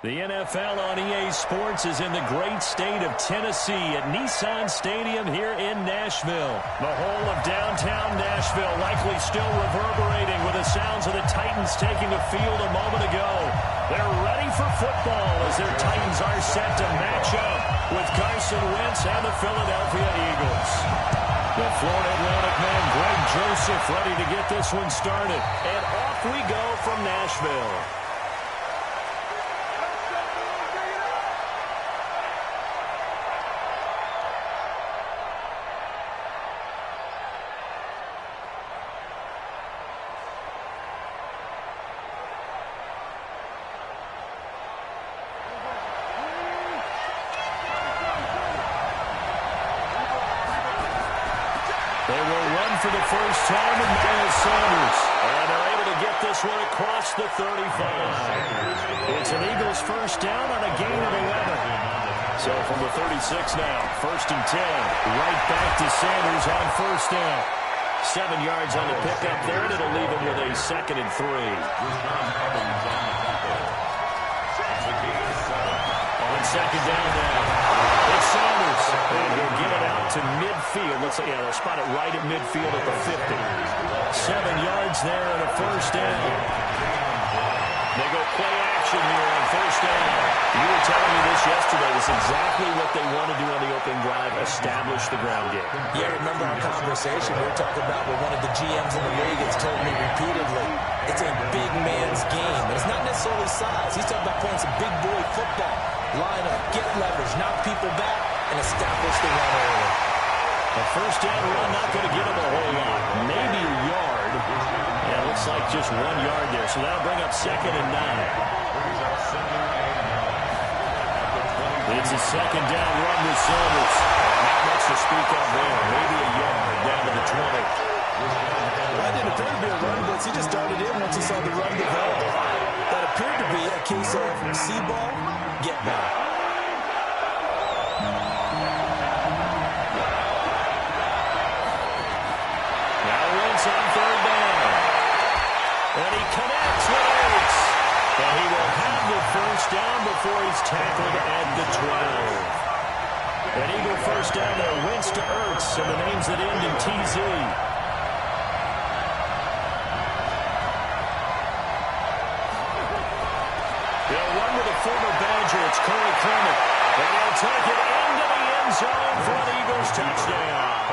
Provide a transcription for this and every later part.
The NFL on EA Sports is in the great state of Tennessee at Nissan Stadium here in Nashville. The whole of downtown Nashville likely still reverberating with the sounds of the Titans taking the field a moment ago. They're ready for football as their Titans are set to match up with Carson Wentz and the Philadelphia Eagles. The Florida Atlantic man, Greg Joseph, ready to get this one started. And off we go from Nashville. They will run for the first time in Miles Sanders. And they're able to get this one across the 35. It's an Eagles first down on a gain of 11. So from the 36 now, 1st and 10. Right back to Sanders on first down. 7 yards on the pickup there, and it'll leave him with a 2nd and 3. On 2nd down now. It's Sanders, and he'll get it out to midfield. Let's say, they'll spot it right at midfield at the 50. 7 yards there and a first down. They go play action here on first down. You were telling me this yesterday. It's exactly what they want to do on the opening drive, establish the ground game. Yeah, remember our conversation we were talking about where one of the GMs in the league has told me repeatedly, it's a big man's game. And it's not necessarily size. He's talking about playing some big boy football. Line up, get leverage, knock people back, and establish the run early. A first down run, not going to give him a whole lot. Maybe a yard. Yeah, looks like just 1 yard there. So that'll bring up 2nd and 9. It's a 2nd down run with Sanders. Not much to speak of there. Maybe a yard down to the 20. Well, that didn't appear to be a run blitz. He just started in once he saw the run develop. That appeared to be a case of see ball, get ball. Now Wentz on 3rd down. And he connects with Ertz. And he will have the first down before he's tackled at the 12. An Eagle first down there. Wentz to Ertz, and the names that end in TZ. They'll run with a former Badger. It's Corey Clement. And he'll take it into the end zone for an Eagles touchdown.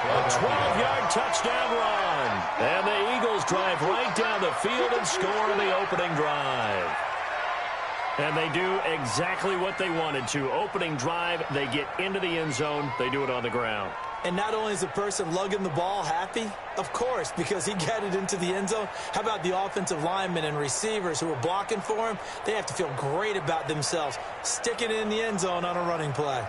A 12-yard touchdown run. And the Eagles drive right down the field and score on the opening drive. And they do exactly what they wanted to. Opening drive, they get into the end zone. They do it on the ground. And not only is the person lugging the ball happy, of course, because he got it into the end zone. How about the offensive linemen and receivers who are blocking for him? They have to feel great about themselves, sticking it in the end zone on a running play.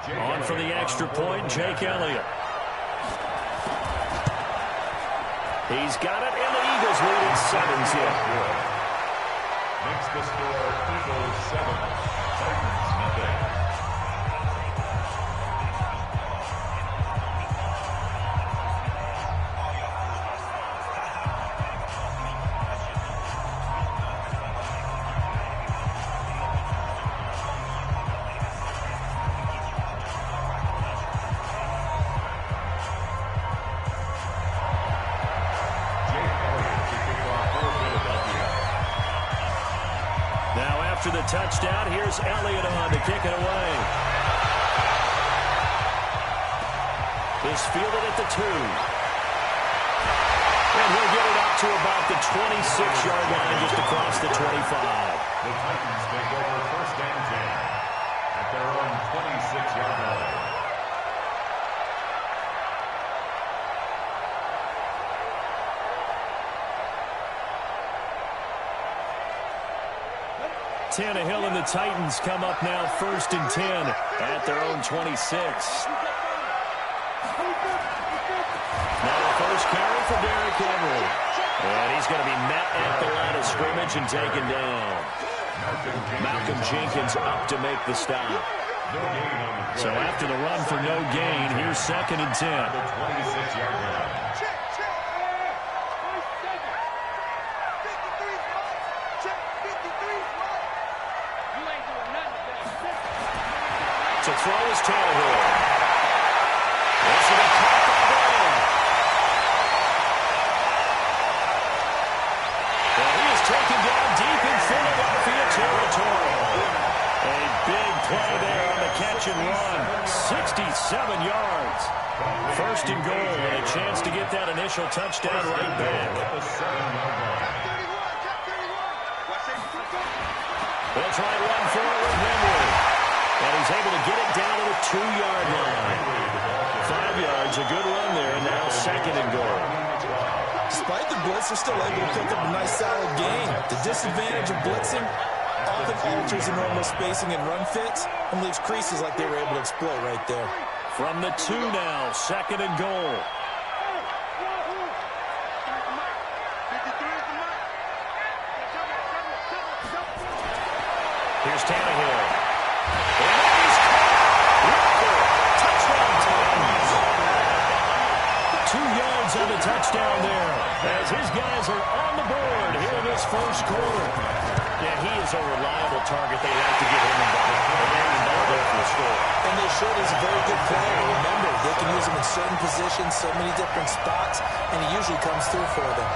On for the extra point, Jake Elliott. He's got it, and the Eagles lead at 7-0. Makes the score Eagles 7, Titans nothing. After the touchdown, here's Elliott on to kick it away. Is fielded at the 2. And he'll get it up to about the 26-yard line, just across the 25. The Titans take over first and 10 at their own 26-yard line. Tannehill and the Titans come up now 1st and 10 at their own 26. Now the first carry for Derrick Henry. And he's going to be met at the line of scrimmage and taken down. Malcolm Jenkins up to make the stop. No gain on the play. So after the run for no gain, here's 2nd and 10. The 26-yard line. To throw is Tannehill. This is a caught by Brown. And he is taken down deep in Philadelphia territory. A big play there on the catch and run. 67 yards. 1st and goal, and a chance to get that initial touchdown right back. They'll try to run forward with Henry. And he's able to get it down to the 2-yard line. 5 yards, a good run there, and now 2nd and goal. Despite the blitz, they're still able to pick up a nice solid gain. The disadvantage of blitzing often alters the normal spacing and run fits and leaves creases like they were able to exploit right there. From the 2 now, 2nd and goal. Here's Tannehill. And he's caught. Touchdown Titans. 2 yards on the touchdown there, as his guys are on the board here in this 1st quarter. Yeah, he is a reliable target. They like to get him involved. And they're involved there for a score. And they should. He's a very good player. Remember, they can use him in certain positions, so many different spots, and he usually comes through for them.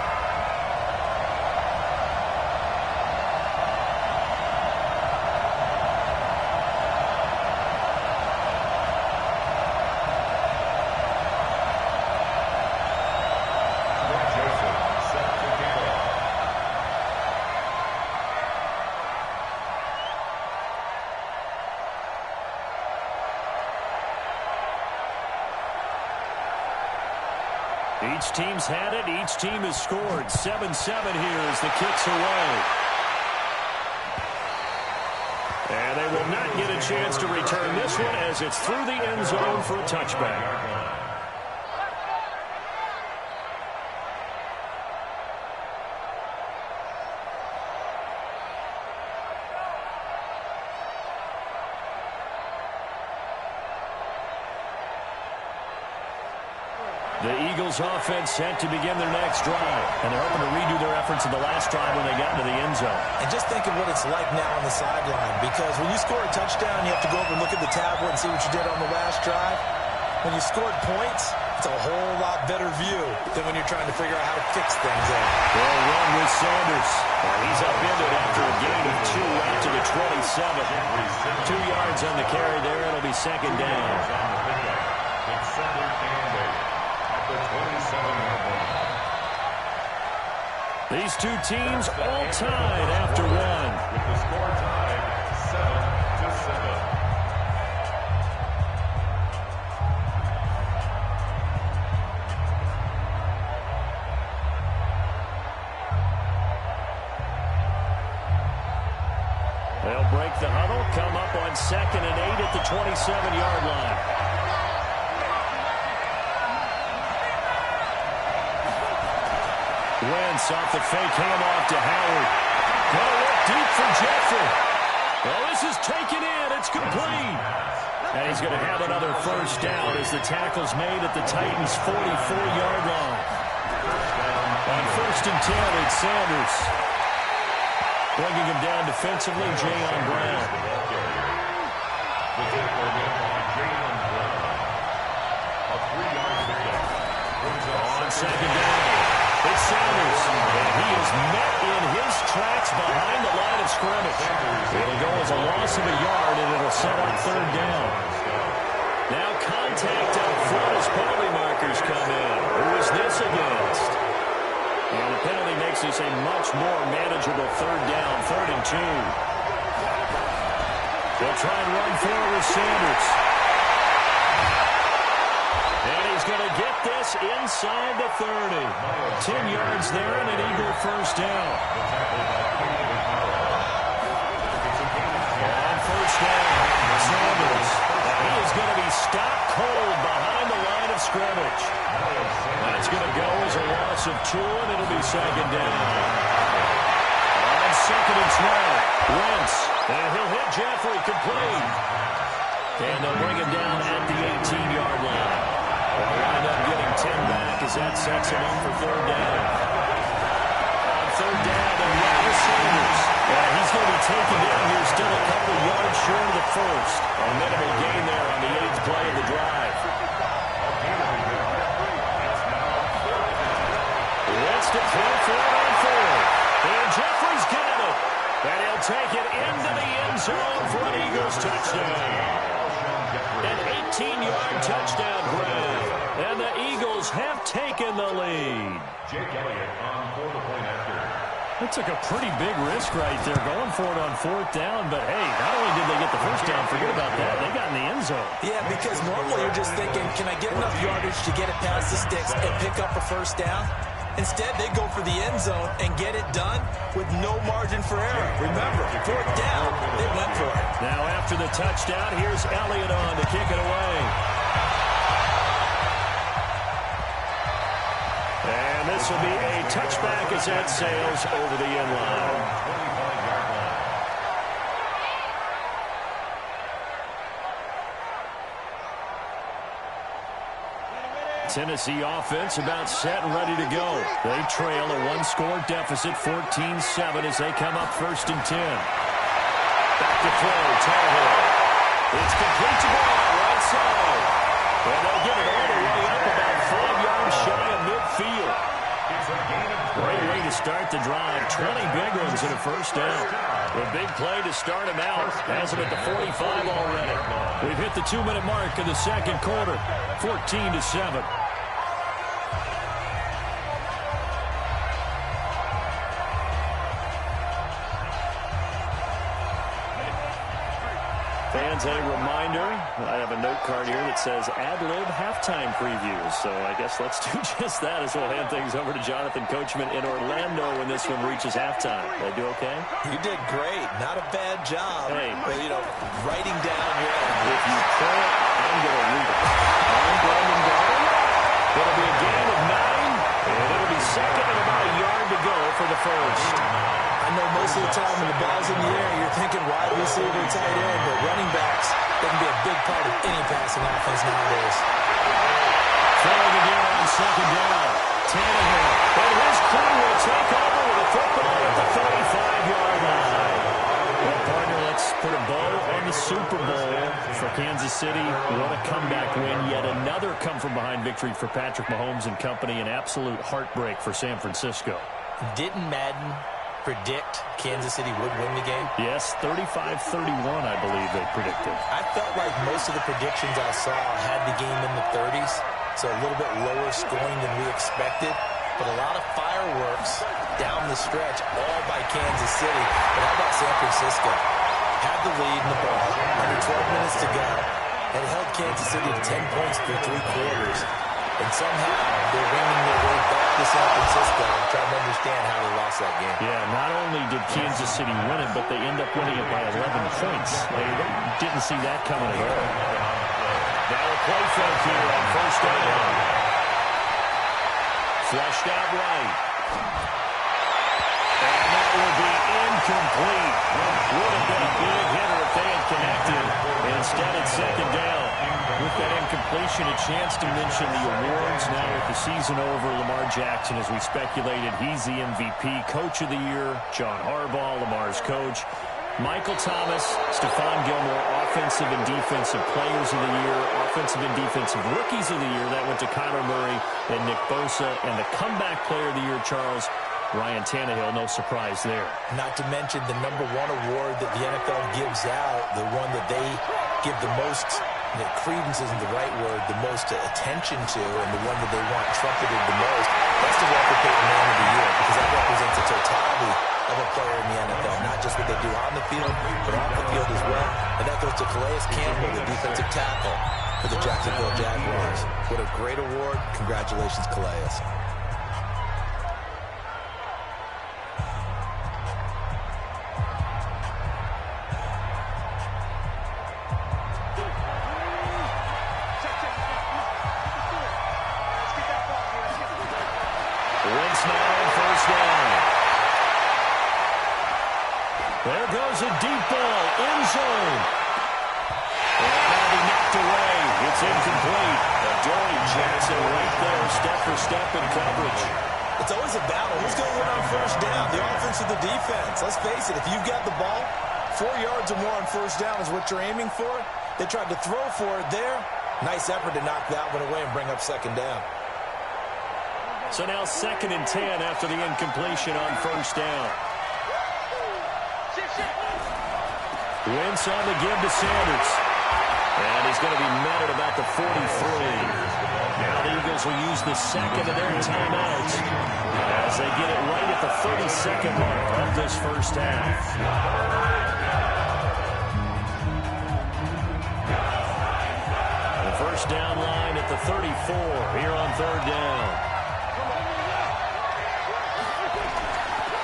Each team's had it. Each team has scored. 7-7 here as the kick's away. And they will not get a chance to return this one as it's through the end zone for a touchback. The Eagles offense set to begin their next drive. And they're hoping to redo their efforts in the last drive when they got into the end zone. And just think of what it's like now on the sideline. Because when you score a touchdown, you have to go over and look at the tablet and see what you did on the last drive. When you scored points, it's a whole lot better view than when you're trying to figure out how to fix things out. Well run with Sanders. He's upended after a gain of 2 out to the 27. 2 yards on the carry there. It'll be 2nd down. It's 2nd and 8 at the 27-yard line. These two teams all tied after one. With the score tied 7-7. They'll break the huddle, come up on 2nd and 8 at the 27-yard line. Wentz off the fake handoff to Howard. Gonna look deep for Jeffrey. Well, this is taken in. It's complete. And he's going to have another 1st down as the tackle's made at the Titans' 44-yard line. On 1st and 10, it's Sanders. Bringing him down defensively, Jayon Brown. The tackle made by Jayon Brown. A 3-yard pickup. On 2nd down, it's Sanders. And he is met in his tracks behind the line of scrimmage. It'll go as a loss of a yard, and it'll set up 3rd down. Now contact up front as penalty markers come in. Who is this against? And the penalty makes this a much more manageable 3rd down, 3rd and 2. They'll try and run forward with Sanders. And he's going to get this inside the 30. 10 yards there and an Eagle 1st down. On 1st down, Sanders. He is going to be stopped cold behind the line of scrimmage. That's going to go as a loss of 2, and it'll be 2nd down. On 2nd and 12, Wentz. And he'll hit Jeffrey complete. And they'll bring him down at the 18-yard line. They'll wind up getting 10 back as that sets him up for third down. On third down, they'll run with Sanders. He's going to be taken down here, still a couple yards short of the first. A minimal gain there on the 8th play of the drive. Wentz to throw for it on fourth. And Jeffrey's got it. And he'll take it into the end zone for an Eagles touchdown. An 18-yard touchdown grab. And the Eagles have taken the lead. Jake Elliott on for the point after. They took a pretty big risk right there going for it on fourth down. But, hey, not only did they get the first down, forget about that, they got in the end zone. Yeah, because normally you're just thinking, can I get enough yardage to get it past the sticks and pick up a first down? Instead, they go for the end zone and get it done with no margin for error. Remember, fourth down, they went for it. Now after the touchdown, here's Elliott on to kick it away. And this will be a touchback as that sails over the end line. Tennessee offense about set and ready to go. They trail a one-score deficit, 14-7, as they come up 1st and 10. Back to throw, Tannehill. It's complete to Brown, right side. And they'll get it all the way up about 5 yards shy of midfield. Great way to start the drive. 20 big ones in a first down. A big play to start him out. Has him at the 45 already. We've hit the 2-minute mark of the second quarter. 14-7. Fans, a reminder, I have a note card here that says ad-lib halftime previews. So I guess let's do just that as we'll hand things over to Jonathan Coachman in Orlando when this one reaches halftime. Did I do okay? You did great. Not a bad job. Hey. But, writing down here. If you can't, I'm going to read it. I'm Brandon Garden. It'll be a gain of 9, and it'll be second and about a yard to go for the first. I know most of the time when the ball's in the air, you're thinking wide receiver, tight end, but running backs, they can be a big part of any passing offense nowadays. Throwing again on second down. Tannehill. And his crew will take over with a football at the 35-yard line. Well, partner, let's put a bow on the Super Bowl for Kansas City. What a comeback win. Yet another come-from-behind victory for Patrick Mahomes and company. An absolute heartbreak for San Francisco. Didn't Madden predict Kansas City would win the game? Yes, 35-31, I believe they predicted. I felt like most of the predictions I saw had the game in the 30s, so a little bit lower scoring than we expected, but a lot of fireworks down the stretch, all by Kansas City. But how about San Francisco? Had the lead in the ball, under 12 minutes to go, and held Kansas City to 10 points through 3 quarters. And somehow they're winning their way back to San Francisco. I'm trying to understand how they lost that game. Yeah, not only did Kansas City win it, but they end up winning it by 11 points. They didn't see that coming at all. Now a play fake here on first down. Flushed out right. And that will be incomplete. Would have been a big hitter if they had connected. Instead, it's second down. With that incompletion, a chance to mention the awards. Now with the season over, Lamar Jackson, as we speculated, he's the MVP, Coach of the Year. John Harbaugh, Lamar's coach. Michael Thomas, Stephon Gilmore, Offensive and Defensive Players of the Year, Offensive and Defensive Rookies of the Year. That went to Kyler Murray and Nick Bosa. And the Comeback Player of the Year, Charles, Ryan Tannehill, no surprise there. Not to mention the #1 award that the NFL gives out, the one that they give the most, credence isn't the right word, the most attention to, and the one that they want trumpeted the most. That's the Walker Payton Man of the Year, because that represents the totality of a player in the NFL, not just what they do on the field, but off the field as well. And that goes to Calais Campbell, the defensive tackle for the Jacksonville Jaguars. What a great award. Congratulations, Calais. There goes a deep ball, end zone. And now the incomplete. Adoree Jackson right there, step for step in coverage. It's always a battle. Who's going to win on first down, the offense or the defense? Let's face it, if you've got the ball, 4 yards or more on first down is what you're aiming for. They tried to throw for it there. Nice effort to knock that one away and bring up second down. So now 2nd and 10 after the incompletion on first down. Wentz on the give to Sanders. And he's going to be met at about the 43. Now the Eagles will use the second of their timeouts as they get it right at the 32nd mark of this first half. The first down line at the 34 here on third down.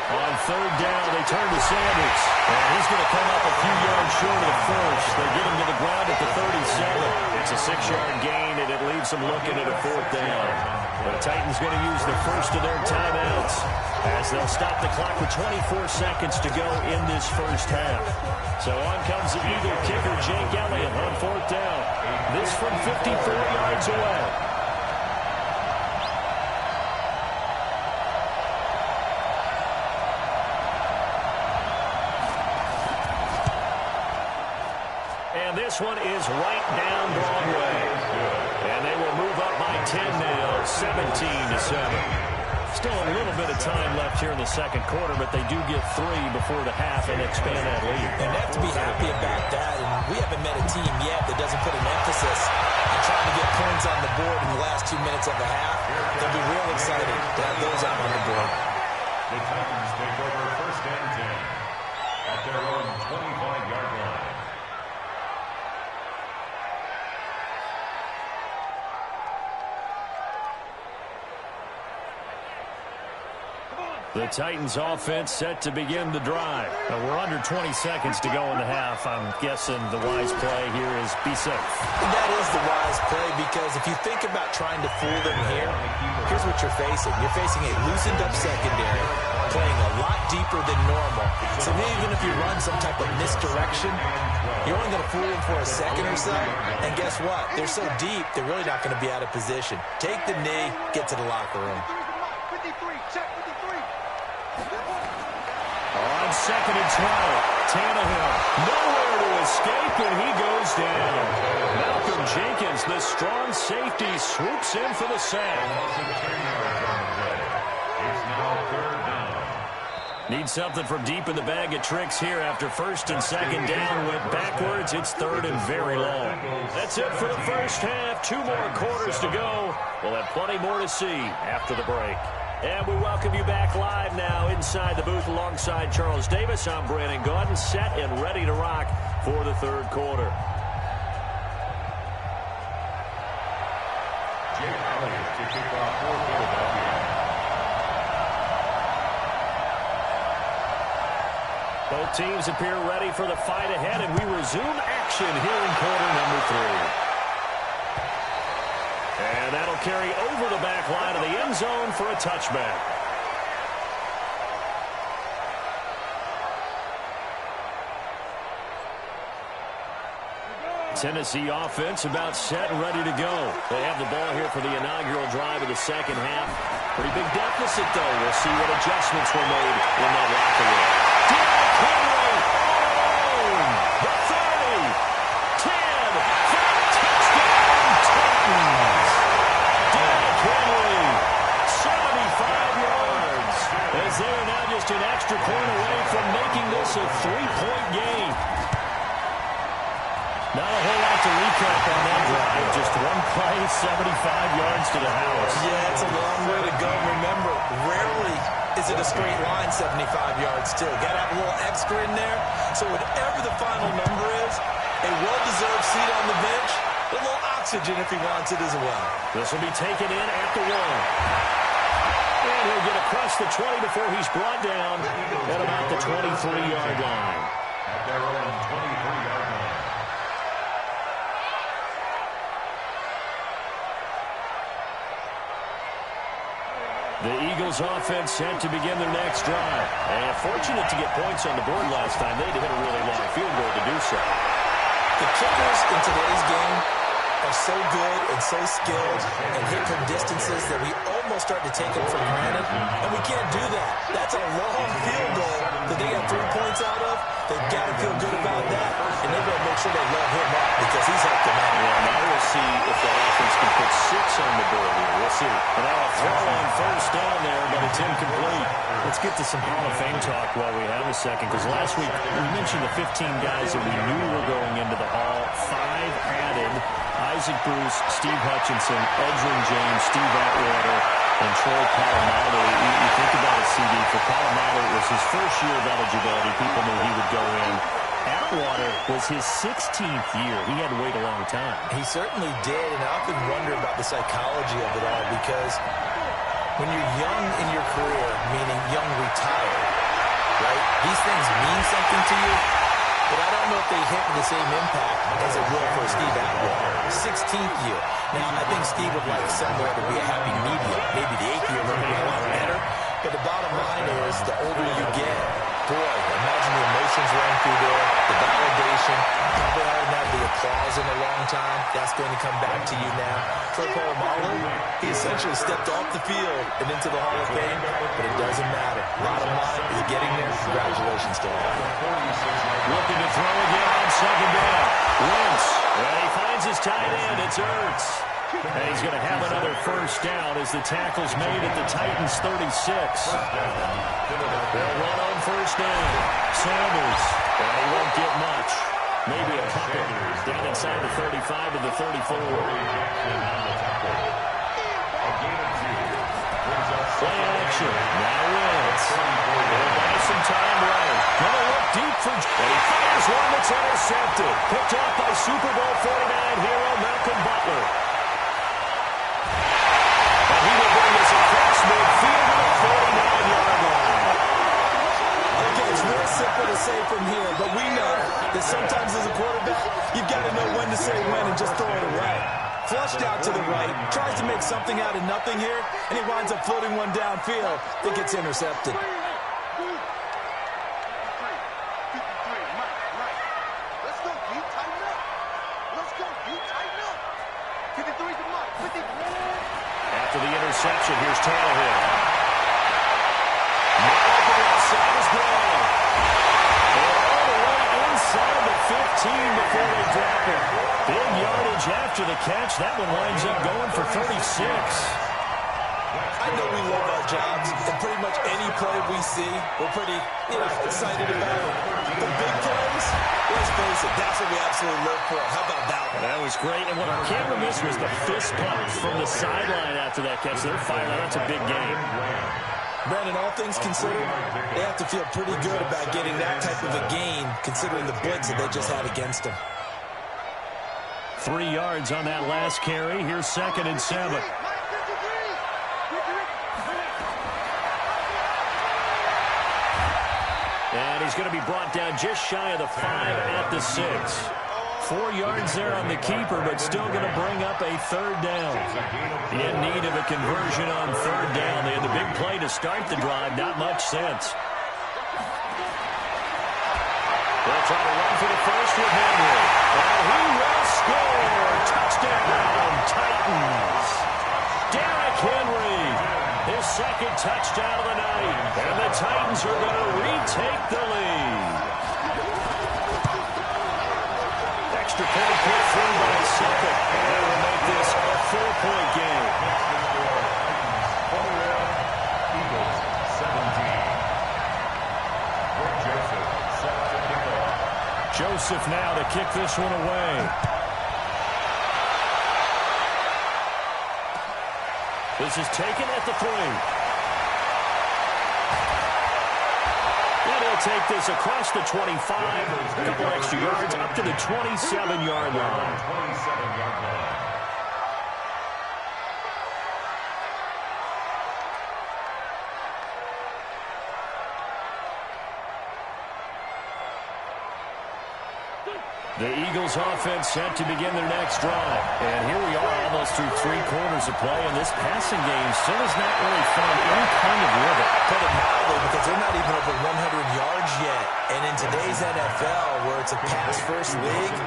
On third down, they turn to Sanders. And he's going to come up a few yards short of the first. They get him to the ground at the 37. It's a 6-yard gain, and it leaves them looking at a fourth down. The Titans going to use the first of their timeouts as they'll stop the clock with 24 seconds to go in this first half. So on comes the Eagle kicker, Jake Elliott, on fourth down. This from 54 yards away. And this one is right down Broadway. And they will move up by 10 now, 17-7. Still a little bit of time left here in the second quarter, but they do get 3 before the half and expand that lead. And they have to be happy about that. And we haven't met a team yet that doesn't put an emphasis on trying to get points on the board in the last 2 minutes of the half. They'll be real excited to have those out on the board. The Titans take over first and 10 at their own 25-yard line. The Titans offense set to begin the drive. We're under 20 seconds to go in the half. I'm guessing the wise play here is be safe. And that is the wise play, because if you think about trying to fool them here, here's what you're facing. You're facing a loosened up secondary, playing a lot deeper than normal. So even if you run some type of misdirection, you're only going to fool them for a second or so. And guess what? They're so deep, they're really not going to be out of position. Take the knee, get to the locker room. On 2nd and 12, Tannehill nowhere to escape, and he goes down. Malcolm Jenkins, the strong safety, swoops in for the sack. It's now third down. Need something from deep in the bag of tricks here after first and second down went backwards. It's third and very long. That's it for the first half. 2 more quarters to go. We'll have plenty more to see after the break. And we welcome you back live now inside the booth alongside Charles Davis. I'm Brandon Gaudin, set and ready to rock for the third quarter. Jake Elliott to kick off for Philadelphia. Both teams appear ready for the fight ahead, and we resume action here in quarter number 3. And that'll carry over the back line of the end zone for a touchback. Tennessee offense about set and ready to go. They have the ball here for the inaugural drive of the second half. Pretty big deficit, though. We'll see what adjustments were made in that locker room. Derrick Henry alone. The 30, 10, for a touchdown, Titans. Derrick Henry, 75 yards. As they are now just an extra point away from making this a 3-point game. Not a whole lot to recap on that drive. Just one play, 75 yards to the house. Yeah, it's a long way to go. Remember, rarely is it a straight line 75 yards, too. Got to have a little extra in there. So whatever the final number is, a well-deserved seat on the bench, a little oxygen if he wants it as well. This will be taken in at the 1. And he'll get across the 20 before he's brought down at about the 23-yard line. At their own 23-yard line. The Eagles offense set to begin their next drive. And fortunate to get points on the board last time. They had to hit a really long field goal to do so. The kickers in today's game are so good and so skilled and hit from distances that we almost start to take them for granted, and we can't do that. That's a long field goal that they got 3 points out of. They've got to feel good about that, and they've got to make sure they load him up because he's helped them out. Yeah, now we'll see if the offense can put 6 on the board here. We'll see. And now a throw on first down there, but it's incomplete. Let's get to some Hall of Fame talk while we have a second, because last week we mentioned the 15 guys that we knew were going into the Hall. 5 added: Isaac Bruce, Steve Hutchinson, Edgerrin James, Steve Atwater, and Troy Polamalu. You think about it, CD. For Polamalu, it was his first year of eligibility. People knew he would go in. Atwater was his 16th year. He had to wait a long time. He certainly did, and I often wonder about the psychology of it all, because when you're young in your career, meaning young retired, right, these things mean something to you, but I don't know if they hit the same impact as it will for Steve Atwater. 16th year. Now, I think Steve would like somewhere to be a happy medium. Maybe the 8th year would be a lot better. But the bottom line is, the older you get, boy, imagine the emotions running through there, the validation, probably haven't had the applause in a long time. That's going to come back to you now. Troy Polamalu, he essentially stepped off the field and into the Hall of Fame, but it doesn't matter. Bottom line is getting there. Congratulations to him. Looking to throw again on second down. Wentz, and he finds his tight end. It's Ertz. And he's going to have another first down as the tackle's made at the Titans' 36. They'll run on first down. Sanders, and he won't get much. Maybe a couple. Down inside the 35 to the 34. Play action. Now Wentz. They'll buy some time right. Gonna look deep for... And he fires one that's intercepted. Picked off by Super Bowl 49 hero Malcolm Butler. And he will bring us across midfield to the 49-yard line. Okay, it's real simple to say from here, but we know that sometimes as a quarterback, you've got to know when to say when and just throw it away. Flushed out to the right, tries to make something out of nothing here, and he winds up floating one downfield that gets intercepted. After the interception, here's Tannehill. Now up the left side is Brown. And all the way inside the 15 before they drop it. Big yardage after the catch. That one winds up going for 36. I know we love our jobs, and pretty much any play we see, we're pretty, excited about it. The big plays, let's face it, that's what we absolutely live for. How about that one? That was great, and what our camera missed was the fist pump from the sideline after that catch. They're fired out. That's a big game. Brandon, all things considered, they have to feel pretty good about getting that type of a gain, considering the blitz that they just had against them. 3 yards on that last carry. Here's 2nd and 7. And he's going to be brought down just shy of the 5 at the 6. 4 yards there on the keeper, but still going to bring up a 3rd down. In need of a conversion on 3rd down. They had the big play to start the drive. Not much sense. They'll try to run for the first with Henry. And he will score. Touchdown, Titans. Derrick Henry. His 2nd touchdown of the night. And the Titans are going to retake the lead. Extra point put through by a 2nd. That will make this a 4-point game. Eagles 17. Joseph set to kick off. Joseph now to kick this one away. This is taken at the 3. And he'll take this across the 25. A couple extra yards up to the 27-yard line. 27-yard line. The Eagles offense set to begin their next drive. And here we are almost through 3 quarters of play, and this passing game still has not really found any kind of rhythm. Put it mildly, because they're not even over 100 yards yet. And in today's NFL, where it's a pass-first league,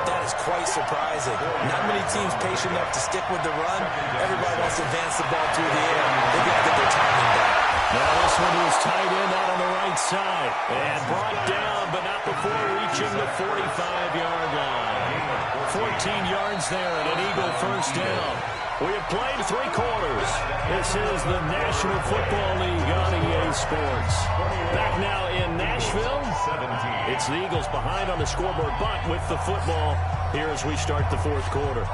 that is is quite surprising. Not many teams patient enough to stick with the run. Everybody wants to advance the ball through the air. They've got to get their timing back. Now this one was tight end out on the right side. And brought down, but not before reaching the 45-yard line. 14 yards there and an Eagle first down. We have played 3 quarters. This is the National Football League on EA Sports. Back now in Nashville. It's the Eagles behind on the scoreboard, but with the football here as we start the 4th quarter.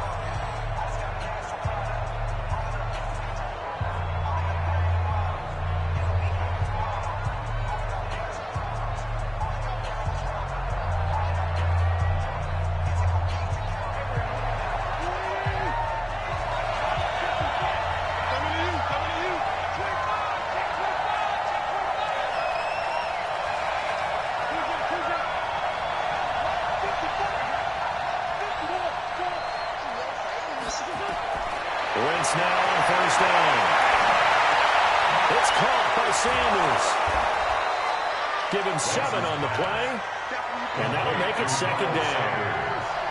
Wentz now on first down. It's caught by Sanders. Give him 7 on the play, and that'll make it 2nd down.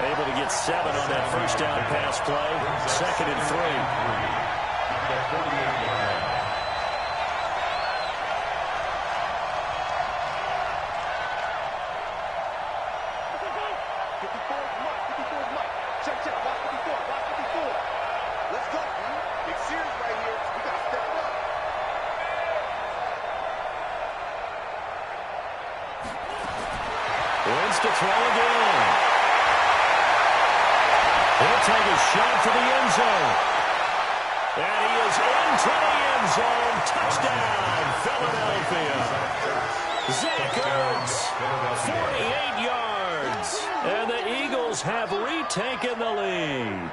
Able to get 7 on that first down pass play. 2nd and 3. Wentz to throw again. He'll take a shot for the end zone. And he is into the end zone. Touchdown, Philadelphia. Zach Ertz, 48 yards. And the Eagles have retaken the lead.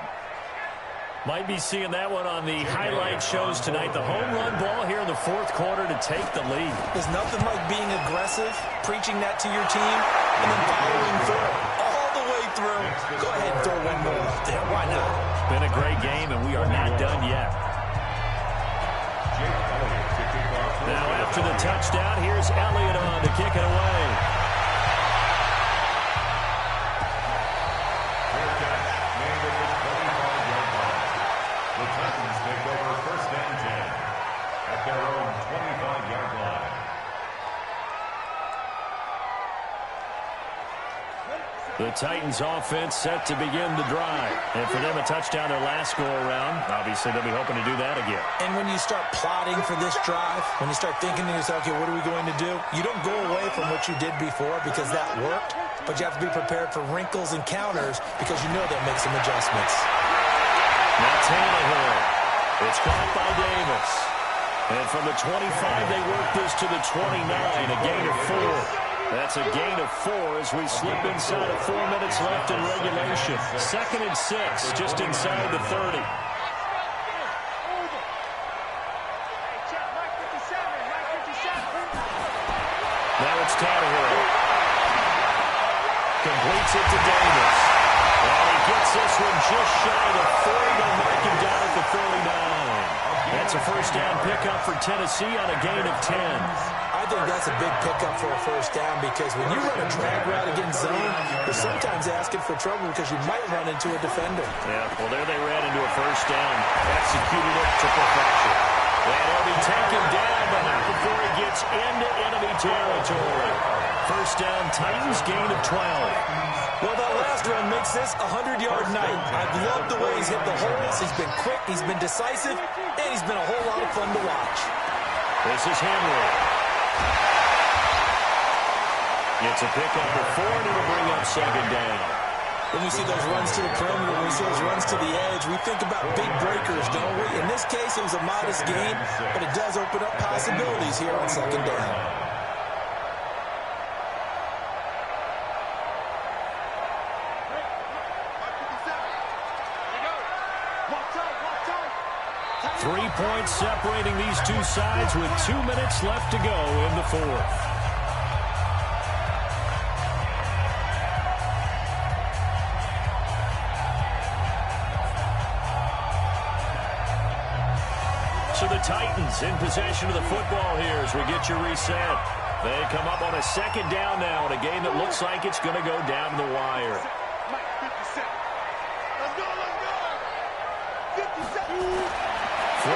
Might be seeing that one on the highlight shows tonight. The home run ball here in the 4th quarter to take the lead. There's nothing like being aggressive, preaching that to your team, and then following through all the way through. Go ahead and throw one more out there. Why not? Been a great game, and we are not done yet. Now after the touchdown, here's Elliott on to kick it away. The Titans offense set to begin the drive. And for them, a touchdown their last go-around. Obviously, they'll be hoping to do that again. And when you start plotting for this drive, when you start thinking to yourself, okay, what are we going to do? You don't go away from what you did before because that worked, but you have to be prepared for wrinkles and counters because you know they'll make some adjustments. Now Tannehill. It's caught by Davis. And from the 25, they work this to the 29, a gain of 4. That's a gain of 4 as we slip inside of 4 minutes left in regulation. 2nd and 6, just inside the 30. Now it's Tannehill. Completes it to Davis. And he gets this one just shy of 40 to mark him down at the 39. That's a first down pickup for Tennessee on a gain of 10. I think that's a big pickup for a first down because when you run a drag route against zone, you're sometimes asking for trouble because you might run into a defender. Yeah, well, there they ran into a first down. Executed it to perfection. And he'll be taken down, but not before he gets into enemy territory. First down, Titans, gain of 12. Well, that last run makes this a 100-yard night. I've loved the way he's hit the holes. He's been quick, he's been decisive, and he's been a whole lot of fun to watch. This is Henry. It's a pickup of 4, and it'll bring up 2nd down. When we see those runs to the perimeter, when we see those runs to the edge, we think about big breakers, don't we? In this case, it was a modest gain, but it does open up possibilities here on 2nd down. Three points separating these two sides with 2 minutes left to go in the 4th. So the Titans in possession of the football here as we get you reset. They come up on a 2nd down now in a game that looks like it's going to go down the wire.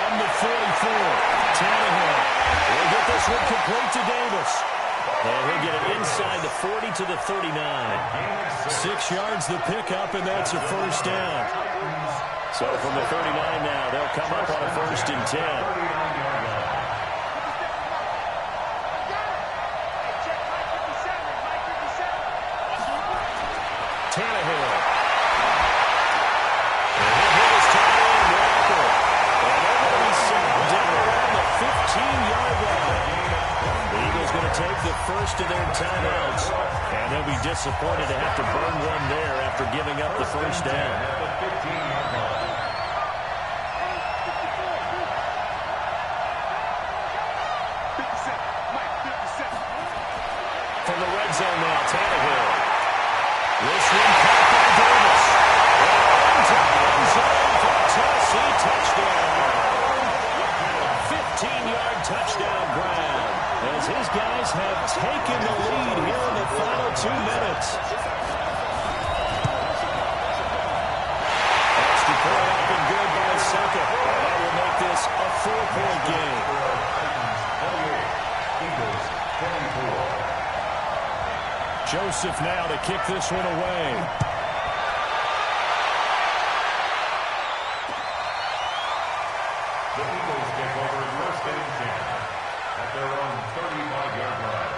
From the 44, Tannehill will get this one complete to Davis. And he'll get it inside the 40 to the 39. 6 yards the pickup, and that's a first down. So from the 39 now, they'll come up on a 1st and 10. Tannehill. And he'll hit his tight end, Walker. And they're going to be set down around the 15-yard line. The Eagles going to take the first of their timeouts, and they'll be disappointed to have to burn one there after giving up the first down. From the red zone now, Tannehill. This one caught by Davis. Into the end zone for Tennessee touchdown. 15-yard touchdown Brown, as his guys have taken the lead here in the final 2 minutes. Extra point up and good by Sucker. That will make this a 4-point game. Joseph now to kick this one away. The Eagles take over 1st and 10 at their own 35-yard line.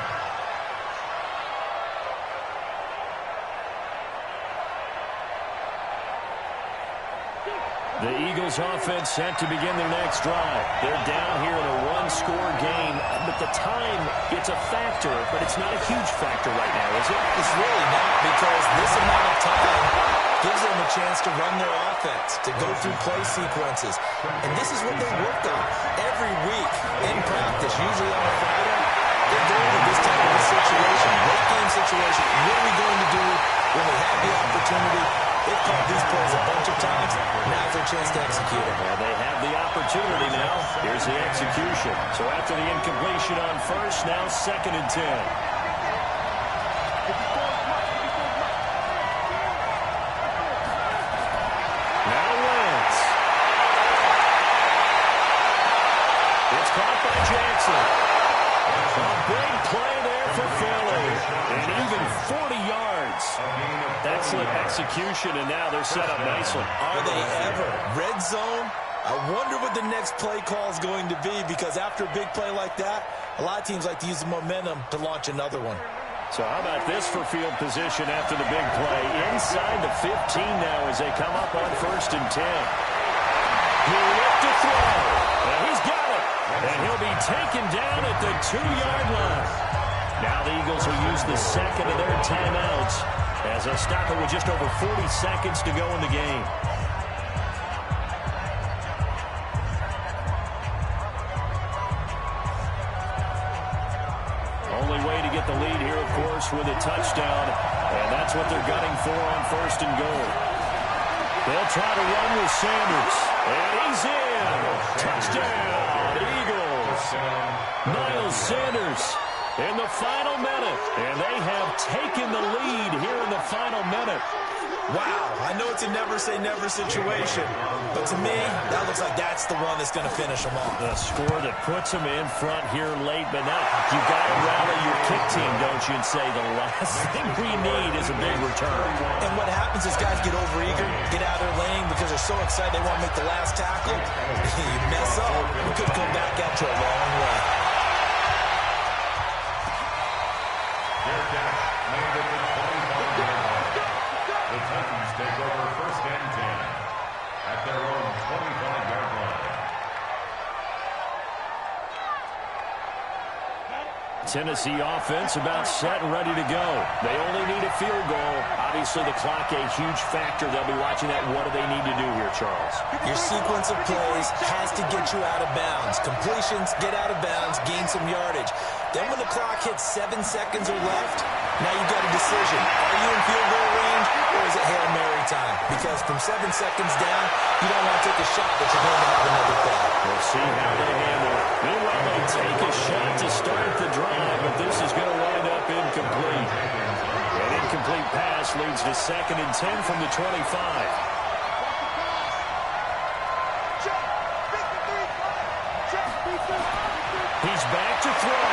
The Eagles offense set to begin their next drive. They're down here in a 1-score game, but the time, it's a factor, but it's not a huge factor right now, is it? It's really not, because this amount of time gives them a chance to run their offense, to go through play sequences. And this is what they worked on every week in practice, usually on a Friday. They're going to this type of a situation, late game situation. What are we going to do when we have the opportunity? They've called these plays a bunch of times. Now's their chance to execute it. Well, they have the opportunity now. Here's the execution. So after the incompletion on 1st, now 2nd and 10. Now Wentz. It's caught by Jackson. A big play there for Philly. And even 40 yards. Excellent execution, and now they're set up nicely. Are they ever? Red zone? I wonder what the next play call is going to be, because after a big play like that, a lot of teams like to use the momentum to launch another one. So how about this for field position after the big play? Inside the 15 now as they come up on 1st and 10. He'll look to throw, and he's got it. And he'll be taken down at the 2-yard line. Now the Eagles will use the second of their timeouts as they stop it with just over 40 seconds to go in the game. Only way to get the lead here, of course, with a touchdown, and that's what they're gunning for on 1st and goal. They'll try to run with Sanders, and he's in. Touchdown, Eagles. Miles Sanders in the final minute, and they have taken the lead here in the final minute. Wow, I know it's a never-say-never situation, but to me, that looks like that's the one that's going to finish them off. The score that puts them in front here late, but now you've got to rally your kick team, don't you, and say the last thing we need is a big return. And what happens is guys get overeager, get out of their lane because they're so excited they want to make the last tackle. You mess up, we could come back at you a long way. The Titans take over 1st and 10 at their own 25-yard line. Tennessee offense about set and ready to go. They only need a field goal. Obviously, the clock a huge factor. They'll be watching that. What do they need to do here, Charles? Your sequence of plays has to get you out of bounds. Completions, get out of bounds, gain some yardage. Then when the clock hits 7 seconds or left, now you've got a decision. Are you in field goal range, or is it Hail Mary time? Because from 7 seconds down, you don't want to take a shot that you're going to have another play. We'll see how they handle it. Meanwhile, they take a shot to start the drive, but this is going to wind up incomplete. An incomplete pass leads to 2nd and 10 from the 25. He's back to throw.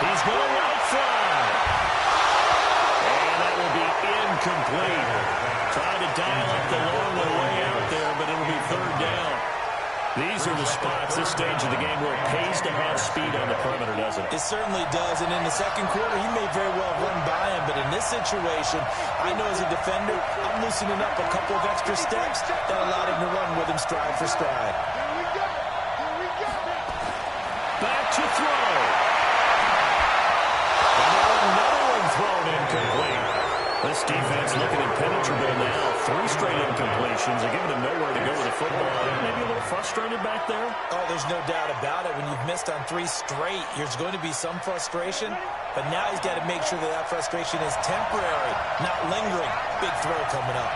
He's going to right fly. And that will be incomplete. Tried to dial up the long way out there, but it'll be third down. These are the spots, this stage of the game, where it pays to have speed on the perimeter, doesn't it? It certainly does, and in the second quarter, he may very well run by him, but in this situation, I know as a defender, I'm loosening up a couple of extra steps that allowed him to run with him stride for stride. Back to throw. Another one thrown incomplete. This defense looking impenetrable now. 3 straight incompletions. They're giving him nowhere to go with the football. Maybe a little frustrated back there. Oh, there's no doubt about it. When you've missed on 3 straight, there's going to be some frustration. But now he's got to make sure that frustration is temporary, not lingering. Big throw coming up.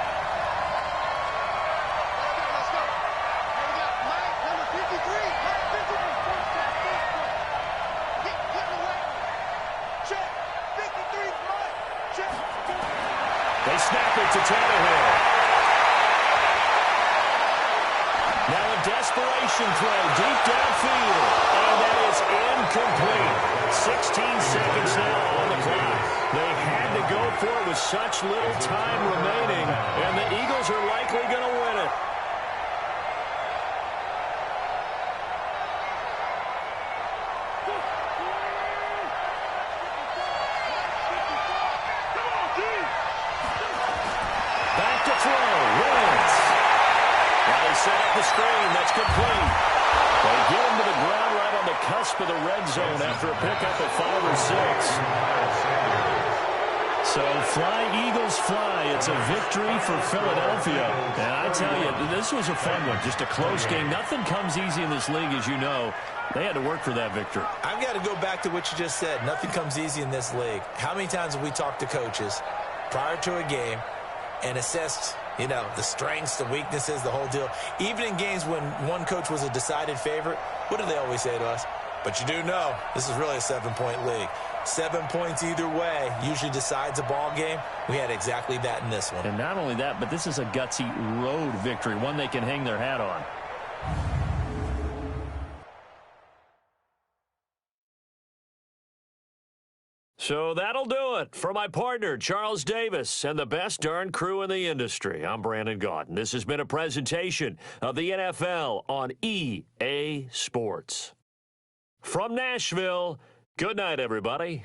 They snap it to Tannehill. Now a desperation throw deep downfield. And that is incomplete. 16 seconds now on the clock. They had to go for it with such little time remaining. And the Eagles are likely going to win it. Set up the screen. That's complete. They get him to the ground right on the cusp of the red zone after a pickup of 5 or 6. So fly, Eagles, fly. It's a victory for Philadelphia. And I tell you, this was a fun one. Just a close game. Nothing comes easy in this league, as you know. They had to work for that victory. I've got to go back to what you just said. Nothing comes easy in this league. How many times have we talked to coaches prior to a game and assessed, you know, the strengths, the weaknesses, the whole deal? Even in games when one coach was a decided favorite, what do they always say to us? But you do know, this is really a 7-point league. 7 points either way usually decides a ball game. We had exactly that in this one. And not only that, but this is a gutsy road victory, one they can hang their hat on. So that'll do it for my partner, Charles Davis, and the best darn crew in the industry. I'm Brandon Gaunt, and this has been a presentation of the NFL on EA Sports. From Nashville, good night, everybody.